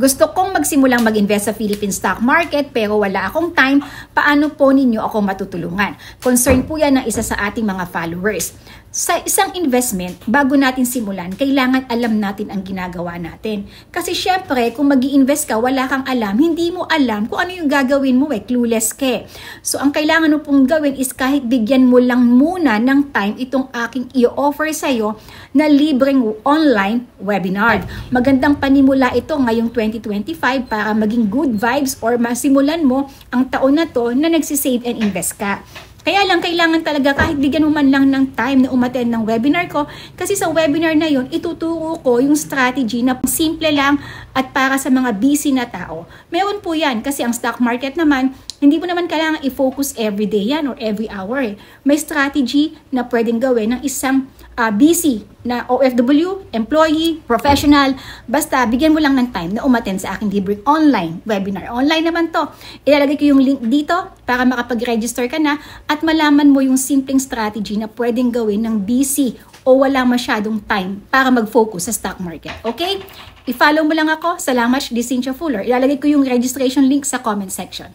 Gusto kong magsimulang mag-invest sa Philippine stock market pero wala akong time. Paano po ninyo ako matutulungan? Concern po yan ng isa sa ating mga followers. Sa isang investment, bago natin simulan, kailangan alam natin ang ginagawa natin. Kasi syempre, kung mag-i-invest ka, wala kang alam, hindi mo alam kung ano yung gagawin mo, clueless ka. So, ang kailangan mo pong gawin is kahit bigyan mo lang muna ng time itong aking i-offer sa'yo na libreng online webinar. Magandang panimula ito ngayong 2025 para maging good vibes or masimulan mo ang taon na to na nagsisave and invest ka. Kaya lang, kailangan talaga kahit bigyan mo man lang ng time na umattend ng webinar ko kasi sa webinar na yon ituturo ko yung strategy na simple lang at para sa mga busy na tao. Meron po yan kasi ang stock market naman, hindi mo naman kailangan i-focus every day yan or every hour. May strategy na pwedeng gawin ng isang busy na OFW, employee, professional, basta bigyan mo lang ng time na umattend sa aking libreng online webinar. Online naman to. Ilalagay ko yung link dito para makapag-register ka na at malaman mo yung simpleng strategy na pwedeng gawin ng busy o wala masyadong time para mag-focus sa stock market. Okay? I-follow mo lang ako. Salamat, this is Cynthia Fuller. Ilalagay ko yung registration link sa comment section.